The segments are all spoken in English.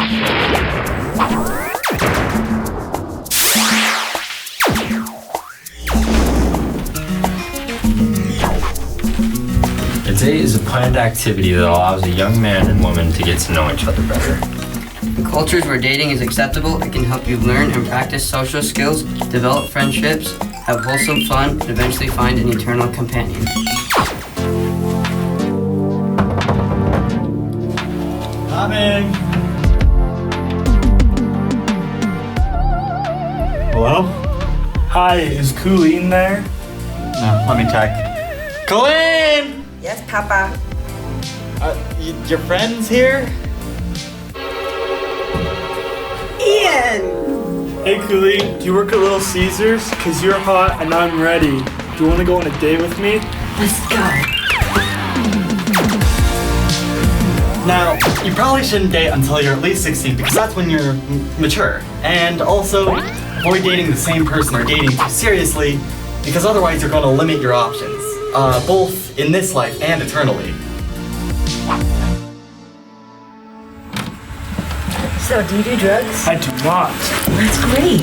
A date is a planned activity that allows a young man and woman to get to know each other better. In cultures where dating is acceptable, it can help you learn and practice social skills, develop friendships, have wholesome fun, and eventually find an eternal companion. Coming. Hello? Hi, is Colleen there? No, let me check. Colleen! Yes, Papa. Your friend's here? Ian! Hey Colleen, do you work at Little Caesars? Cause you're hot and I'm ready. Do you wanna go on a date with me? Let's go. Now, you probably shouldn't date until you're at least 16 because that's when you're mature. And also, avoid dating the same person or dating too seriously because otherwise you're going to limit your options, both in this life and eternally. So, do you do drugs? I do not. That's great.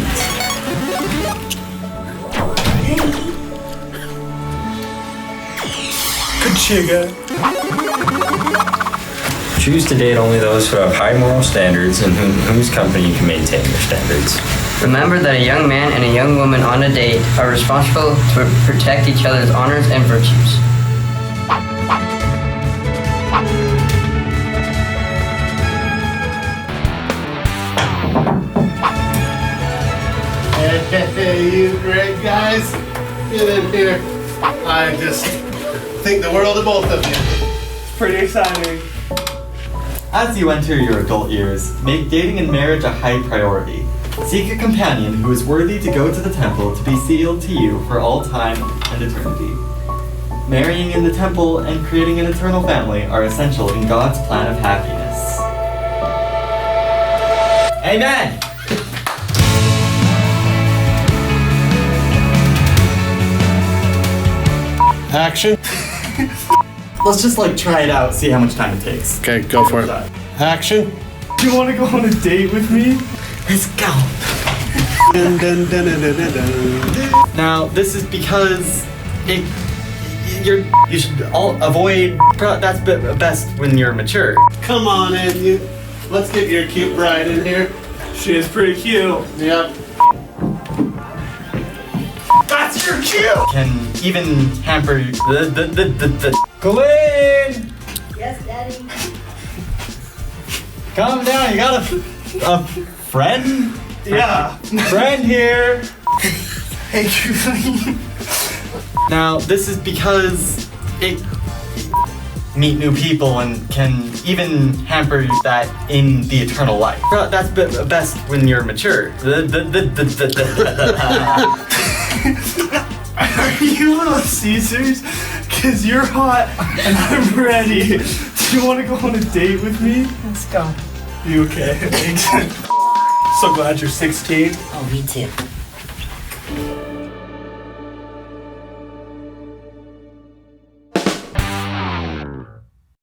Kachiga. Choose to date only those who have high moral standards and whose company you can maintain their standards. Remember that a young man and a young woman on a date are responsible to protect each other's honors and virtues. Hey, you great guys, get in here. I just think the world of both of you. It's pretty exciting. As you enter your adult years, make dating and marriage a high priority. Seek a companion who is worthy to go to the temple to be sealed to you for all time and eternity. Marrying in the temple and creating an eternal family are essential in God's plan of happiness. Amen! Action. Let's just try it out, see how much time it takes. Okay, go for it. Action. Do you wanna go on a date with me? Let's go! Dun, dun, dun, dun, dun, dun, dun. Now, this is because you should all avoid. That's best when you're mature. Come on in, you. Let's get your cute bride in here. She is pretty cute. Yep. That's your cue! Can even hamper the. Colleen! Yes, Daddy. Calm down. You got a friend? Yeah. Friend here. Hey, Colleen. Now, this is because meet new people and can even hamper that in the eternal life. That's best when you're mature. Are you Little Caesars? Cause you're hot and I'm ready. Do you wanna go on a date with me? Let's go. You okay? Thanks. So glad you're 16. Oh, me too.